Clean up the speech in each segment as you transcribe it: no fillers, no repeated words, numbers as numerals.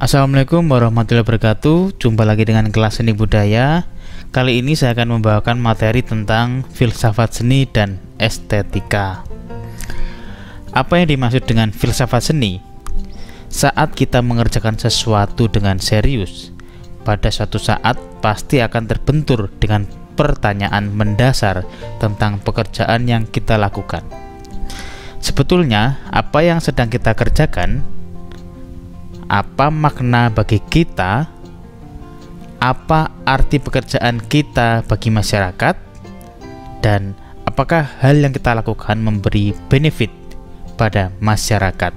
Assalamualaikum warahmatullahi wabarakatuh. Jumpa lagi dengan kelas seni budaya. Kali ini saya akan membawakan materi tentang filsafat seni dan estetika. Apa yang dimaksud dengan filsafat seni? Saat kita mengerjakan sesuatu dengan serius, pada suatu saat pasti akan terbentur dengan pertanyaan mendasar tentang pekerjaan yang kita lakukan. Sebetulnya, apa yang sedang kita kerjakan? Apa makna bagi kita? Apa arti pekerjaan kita bagi masyarakat? Dan apakah hal yang kita lakukan memberi benefit pada masyarakat?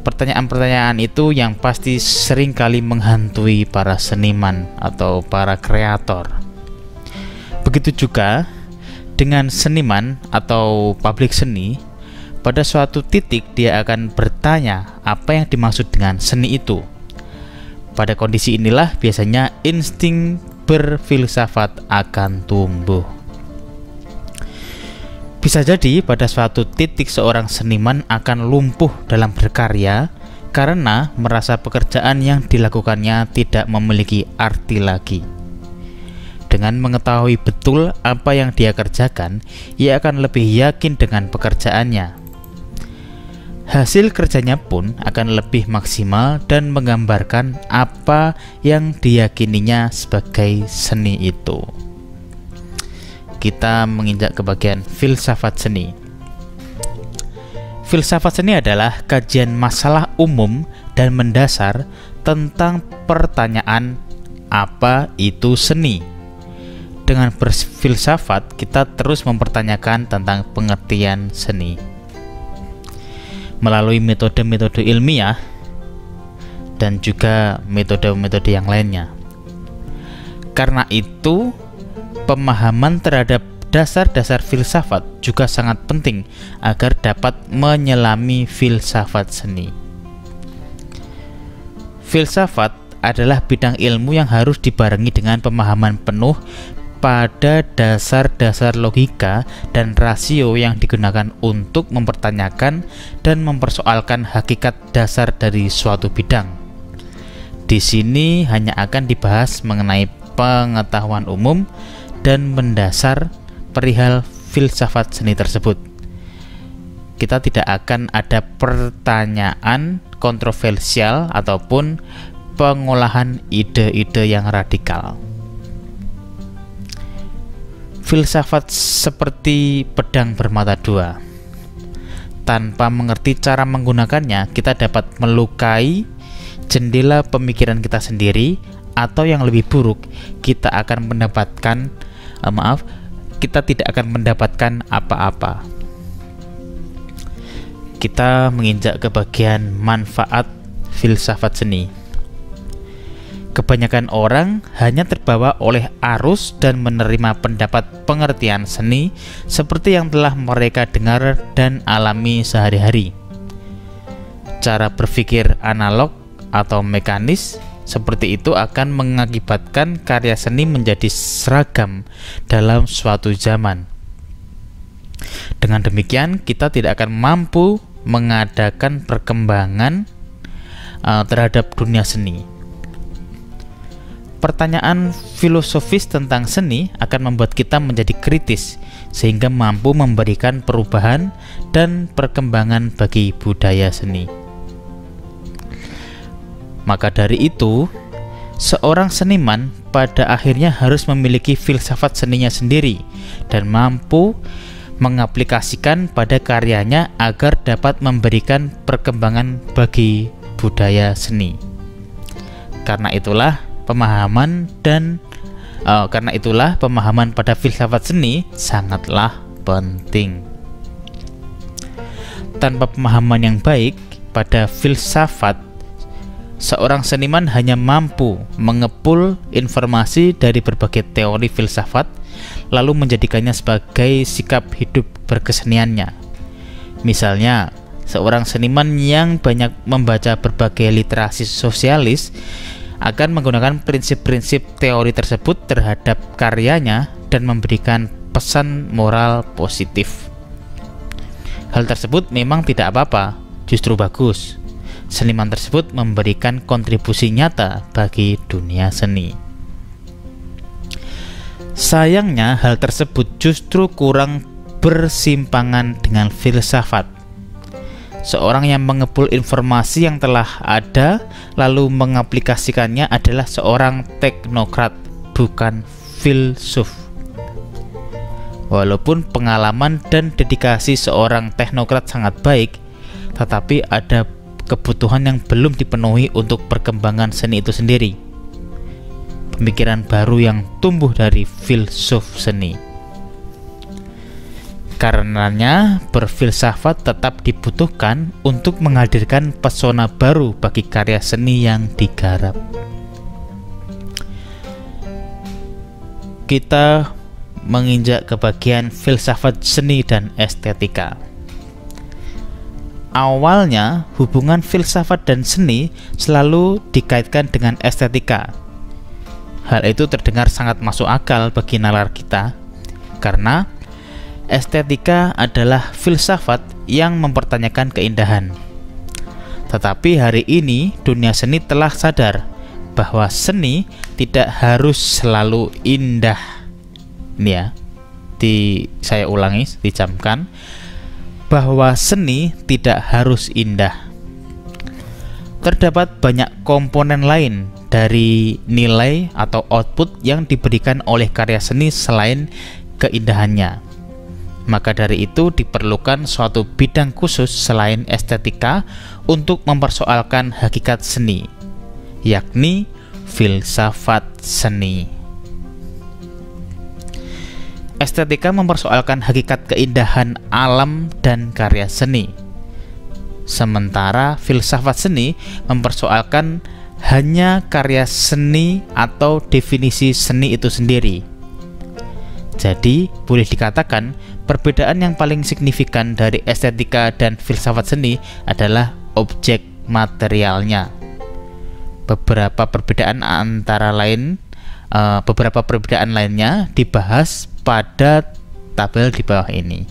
Pertanyaan-pertanyaan itu yang pasti seringkali menghantui para seniman atau para kreator. Begitu juga dengan seniman atau publik seni. Pada suatu titik dia akan bertanya apa yang dimaksud dengan seni itu. Pada kondisi inilah biasanya insting berfilsafat akan tumbuh. Bisa jadi pada suatu titik seorang seniman akan lumpuh dalam berkarya karena merasa pekerjaan yang dilakukannya tidak memiliki arti lagi. Dengan mengetahui betul apa yang dia kerjakan, ia akan lebih yakin dengan pekerjaannya. Hasil kerjanya pun akan lebih maksimal dan menggambarkan apa yang diyakininya sebagai seni itu. Kita menginjak ke bagian filsafat seni. Filsafat seni adalah kajian masalah umum dan mendasar tentang pertanyaan apa itu seni. Dengan berfilsafat, kita terus mempertanyakan tentang pengertian seni melalui metode-metode ilmiah dan juga metode-metode yang lainnya. Karena itu, pemahaman terhadap dasar-dasar filsafat juga sangat penting agar dapat menyelami filsafat seni. Filsafat adalah bidang ilmu yang harus dibarengi dengan pemahaman penuh pada dasar-dasar logika dan rasio yang digunakan untuk mempertanyakan dan mempersoalkan hakikat dasar dari suatu bidang. Di sini hanya akan dibahas mengenai pengetahuan umum dan mendasar perihal filsafat seni tersebut. Kita tidak akan ada pertanyaan kontroversial ataupun pengolahan ide-ide yang radikal. Filsafat seperti pedang bermata dua. Tanpa mengerti cara menggunakannya, kita dapat melukai jendela pemikiran kita sendiri, atau yang lebih buruk, kita akan mendapatkan kita tidak akan mendapatkan apa-apa. Kita menginjak ke bagian manfaat filsafat seni. Kebanyakan orang hanya terbawa oleh arus dan menerima pendapat pengertian seni seperti yang telah mereka dengar dan alami sehari-hari. Cara berpikir analog atau mekanis seperti itu akan mengakibatkan karya seni menjadi seragam dalam suatu zaman. Dengan demikian, kita tidak akan mampu mengadakan perkembangan terhadap dunia seni. Pertanyaan filosofis tentang seni akan membuat kita menjadi kritis sehingga mampu memberikan perubahan dan perkembangan bagi budaya seni. Maka dari itu, seorang seniman pada akhirnya harus memiliki filsafat seninya sendiri dan mampu mengaplikasikan pada karyanya agar dapat memberikan perkembangan bagi budaya seni. Karena itulah pemahaman pada filsafat seni sangatlah penting. Tanpa pemahaman yang baik pada filsafat, seorang seniman hanya mampu mengepul informasi dari berbagai teori filsafat lalu menjadikannya sebagai sikap hidup berkeseniannya. Misalnya, seorang seniman yang banyak membaca berbagai literasi sosialis akan menggunakan prinsip-prinsip teori tersebut terhadap karyanya dan memberikan pesan moral positif. Hal tersebut memang tidak apa-apa, justru bagus. seniman tersebut memberikan kontribusi nyata bagi dunia seni. Sayangnya hal tersebut justru kurang bersimpangan dengan filsafat. Seorang yang mengepul informasi yang telah ada lalu mengaplikasikannya adalah seorang teknokrat, bukan filsuf. Walaupun pengalaman dan dedikasi seorang teknokrat sangat baik, tetapi ada kebutuhan yang belum dipenuhi untuk perkembangan seni itu sendiri. Pemikiran baru yang tumbuh dari filsuf seni. Karenanya, berfilsafat tetap dibutuhkan untuk menghadirkan pesona baru bagi karya seni yang digarap. Kita menginjak ke bagian filsafat seni dan estetika. Awalnya, hubungan filsafat dan seni selalu dikaitkan dengan estetika. Hal itu terdengar sangat masuk akal bagi nalar kita, karena estetika adalah filsafat yang mempertanyakan keindahan. Tetapi hari ini dunia seni telah sadar bahwa seni tidak harus selalu indah. Ini ya, saya ulangi, dicamkan bahwa seni tidak harus indah. Terdapat banyak komponen lain dari nilai atau output yang diberikan oleh karya seni selain keindahannya. Maka dari itu diperlukan suatu bidang khusus selain estetika untuk mempersoalkan hakikat seni, yakni filsafat seni. Estetika mempersoalkan hakikat keindahan alam dan karya seni, sementara filsafat seni mempersoalkan hanya karya seni atau definisi seni itu sendiri. Jadi, boleh dikatakan perbedaan yang paling signifikan dari estetika dan filsafat seni adalah objek materialnya. Beberapa perbedaan lainnya dibahas pada tabel di bawah ini.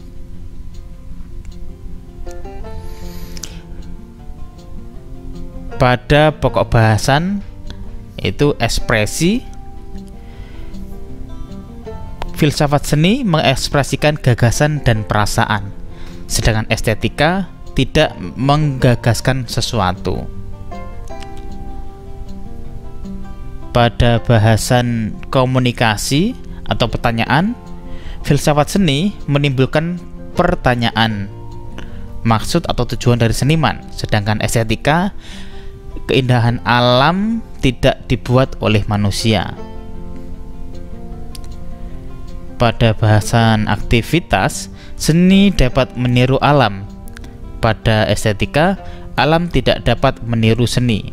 Pada pokok bahasan itu ekspresi, filsafat seni mengekspresikan gagasan dan perasaan, sedangkan estetika tidak menggagaskan sesuatu. Pada bahasan komunikasi atau pertanyaan, filsafat seni menimbulkan pertanyaan, maksud atau tujuan dari seniman, sedangkan estetika, keindahan alam tidak dibuat oleh manusia. Pada bahasan aktivitas, seni dapat meniru alam. Pada estetika, alam tidak dapat meniru seni.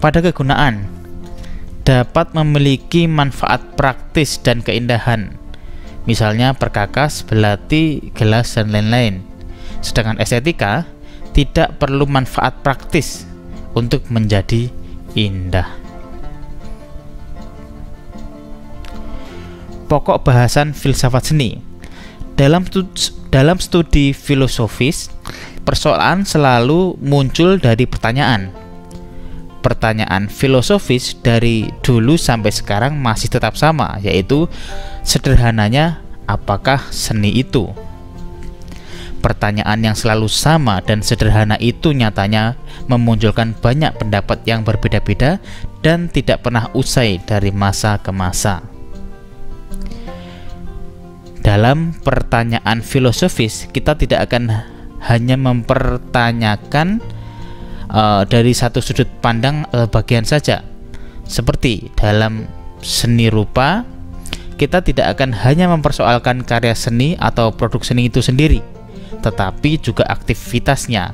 Pada kegunaan, dapat memiliki manfaat praktis dan keindahan, misalnya perkakas, belati, gelas, dan lain-lain. Sedangkan estetika tidak perlu manfaat praktis untuk menjadi indah. Pokok bahasan filsafat seni. Dalam studi filosofis, persoalan selalu muncul dari pertanyaan. Pertanyaan filosofis dari dulu sampai sekarang masih tetap sama, yaitu sederhananya, apakah seni itu? Pertanyaan yang selalu sama dan sederhana itu nyatanya memunculkan banyak pendapat yang berbeda-beda dan tidak pernah usai dari masa ke masa. Dalam pertanyaan filosofis, kita tidak akan hanya mempertanyakan dari satu sudut pandang bagian saja. Seperti dalam seni rupa, kita tidak akan hanya mempersoalkan karya seni atau produk seni itu sendiri, tetapi juga aktivitasnya,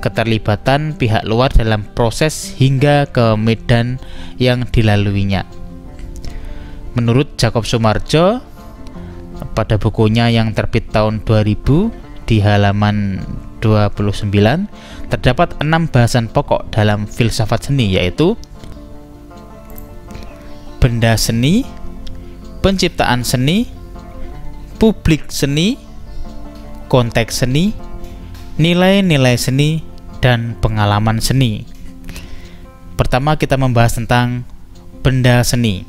keterlibatan pihak luar dalam proses hingga ke medan yang dilaluinya. Menurut Jacob Soemarjo, pada bukunya yang terbit tahun 2000 di halaman 29, terdapat 6 bahasan pokok dalam filsafat seni, yaitu benda seni, penciptaan seni, publik seni, konteks seni, Nilai-nilai seni dan pengalaman seni. Pertama, kita membahas tentang benda seni.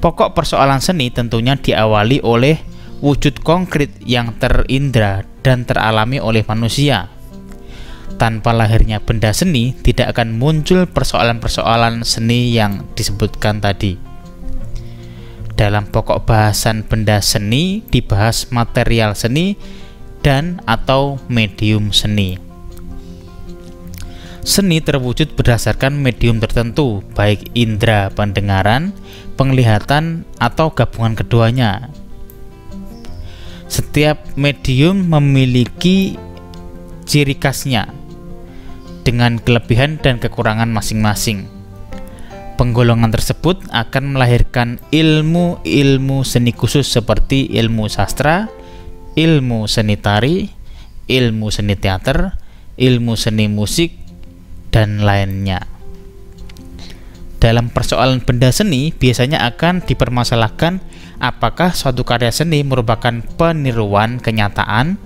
Pokok persoalan seni tentunya diawali oleh wujud konkret yang terindra dan teralami oleh manusia. Tanpa lahirnya benda seni, tidak akan muncul persoalan-persoalan seni yang disebutkan tadi. Dalam pokok bahasan benda seni dibahas material seni dan atau medium seni. Seni terwujud berdasarkan medium tertentu, baik indera pendengaran, penglihatan, atau gabungan keduanya. Setiap medium memiliki ciri khasnya dengan kelebihan dan kekurangan masing-masing. Penggolongan tersebut akan melahirkan ilmu-ilmu seni khusus seperti ilmu sastra, ilmu seni tari, ilmu seni teater, ilmu seni musik, dan lainnya. Dalam persoalan benda seni biasanya akan dipermasalahkan apakah suatu karya seni merupakan peniruan kenyataan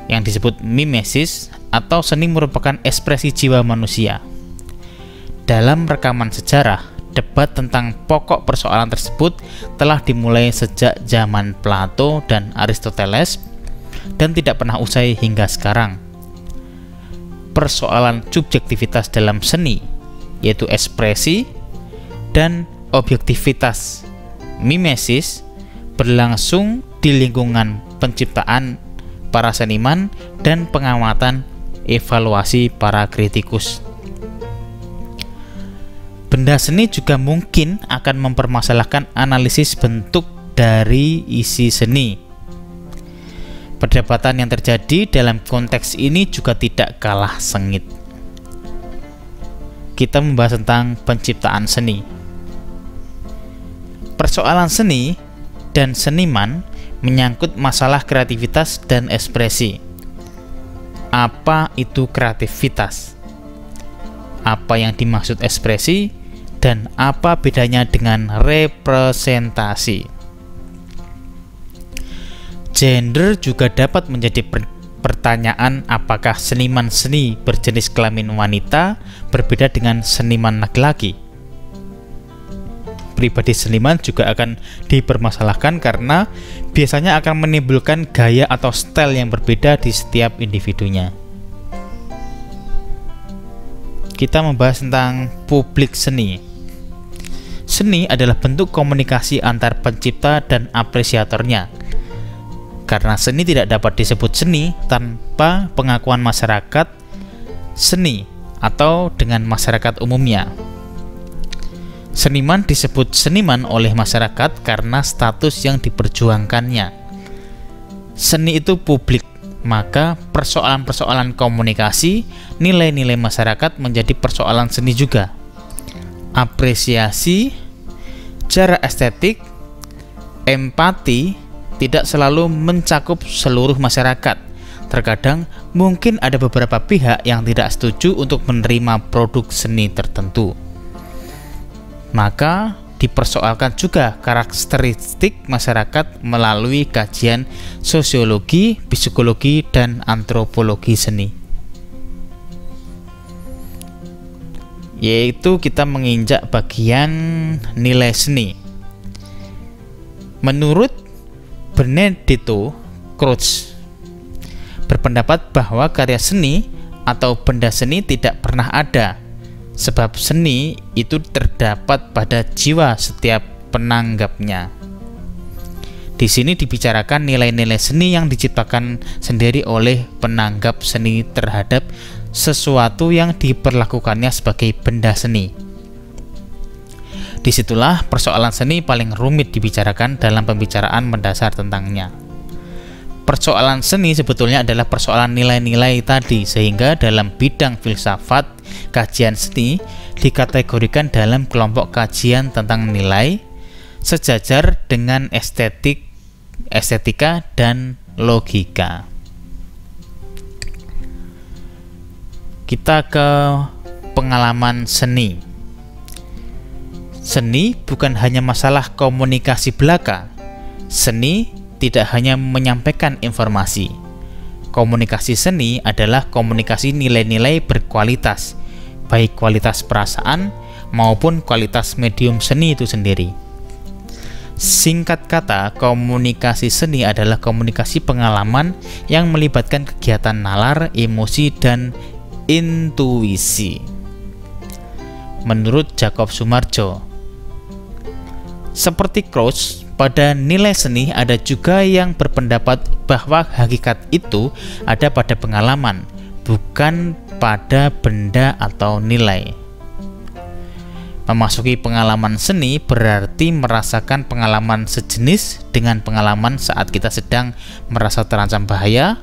yang disebut mimesis atau seni merupakan ekspresi jiwa manusia. Dalam rekaman sejarah, debat tentang pokok persoalan tersebut telah dimulai sejak zaman Plato dan Aristoteles dan tidak pernah usai hingga sekarang. Persoalan subjektivitas dalam seni, yaitu ekspresi, dan objektivitas mimesis berlangsung di lingkungan penciptaan para seniman dan pengamatan evaluasi para kritikus. Benda seni juga mungkin akan mempermasalahkan analisis bentuk dari isi seni. Perdebatan yang terjadi dalam konteks ini juga tidak kalah sengit. Kita membahas tentang penciptaan seni. Persoalan seni dan seniman menyangkut masalah kreativitas dan ekspresi. Apa itu kreativitas? Apa yang dimaksud ekspresi? Dan apa bedanya dengan representasi? Gender juga dapat menjadi pertanyaan, apakah seniman seni berjenis kelamin wanita berbeda dengan seniman laki-laki? Pribadi seniman juga akan dipermasalahkan karena biasanya akan menimbulkan gaya atau style yang berbeda di setiap individunya. Kita membahas tentang publik seni. Seni adalah bentuk komunikasi antar pencipta dan apresiatornya. Karena seni tidak dapat disebut seni tanpa pengakuan masyarakat seni atau dengan masyarakat umumnya. Seniman disebut seniman oleh masyarakat karena status yang diperjuangkannya. Seni itu publik, maka persoalan-persoalan komunikasi, nilai-nilai masyarakat menjadi persoalan seni juga. Apresiasi, cara estetik, empati tidak selalu mencakup seluruh masyarakat. Terkadang mungkin ada beberapa pihak yang tidak setuju untuk menerima produk seni tertentu. Maka dipersoalkan juga karakteristik masyarakat melalui kajian sosiologi, psikologi, dan antropologi seni. Yaitu kita menginjak bagian nilai seni. Menurut Benedetto Croce berpendapat bahwa karya seni atau benda seni tidak pernah ada, sebab seni itu terdapat pada jiwa setiap penanggapnya. Di sini dibicarakan nilai-nilai seni yang diciptakan sendiri oleh penanggap seni terhadap sesuatu yang diperlakukannya sebagai benda seni. Disitulah persoalan seni paling rumit dibicarakan dalam pembicaraan mendasar tentangnya. Persoalan seni sebetulnya adalah persoalan nilai-nilai tadi, sehingga dalam bidang filsafat, kajian seni dikategorikan dalam kelompok kajian tentang nilai, sejajar dengan estetika, dan logika. Kita ke pengalaman seni. Seni bukan hanya masalah komunikasi belaka. Seni tidak hanya menyampaikan informasi. komunikasi seni adalah komunikasi nilai-nilai berkualitas, baik kualitas perasaan maupun kualitas medium seni itu sendiri. Singkat kata, komunikasi seni adalah komunikasi pengalaman yang melibatkan kegiatan nalar, emosi, dan intuisi. Menurut Jacob Sumarjo, seperti Krauss, pada nilai seni ada juga yang berpendapat bahwa hakikat itu ada pada pengalaman, bukan pada benda atau nilai. Memasuki pengalaman seni berarti merasakan pengalaman sejenis dengan pengalaman saat kita sedang merasa terancam bahaya,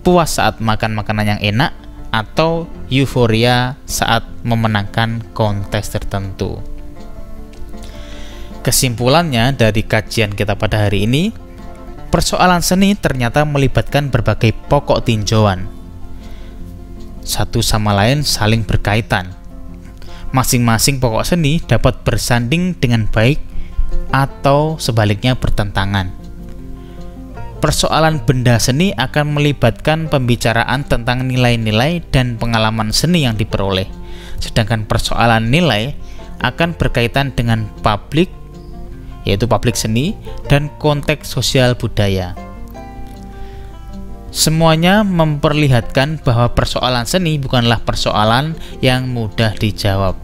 puas saat makan makanan yang enak, atau euforia saat memenangkan kontes tertentu. Kesimpulannya dari kajian kita pada hari ini, persoalan seni ternyata melibatkan berbagai pokok tinjauan. Satu sama lain saling berkaitan. Masing-masing pokok seni dapat bersanding dengan baik atau sebaliknya bertentangan. Persoalan benda seni akan melibatkan pembicaraan tentang nilai-nilai dan pengalaman seni yang diperoleh. Sedangkan persoalan nilai akan berkaitan dengan publik, yaitu publik seni, dan konteks sosial budaya. Semuanya memperlihatkan bahwa persoalan seni bukanlah persoalan yang mudah dijawab.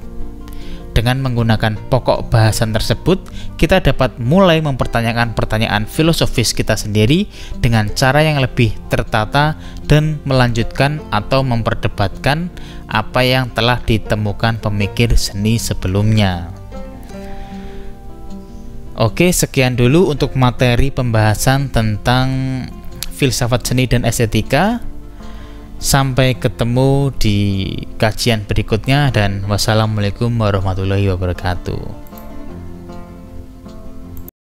Dengan menggunakan pokok bahasan tersebut, kita dapat mulai mempertanyakan pertanyaan filosofis kita sendiri dengan cara yang lebih tertata dan melanjutkan atau memperdebatkan apa yang telah ditemukan pemikir seni sebelumnya. Oke, sekian dulu untuk materi pembahasan tentang filsafat seni dan estetika. Sampai ketemu di kajian berikutnya dan wassalamualaikum warahmatullahi wabarakatuh.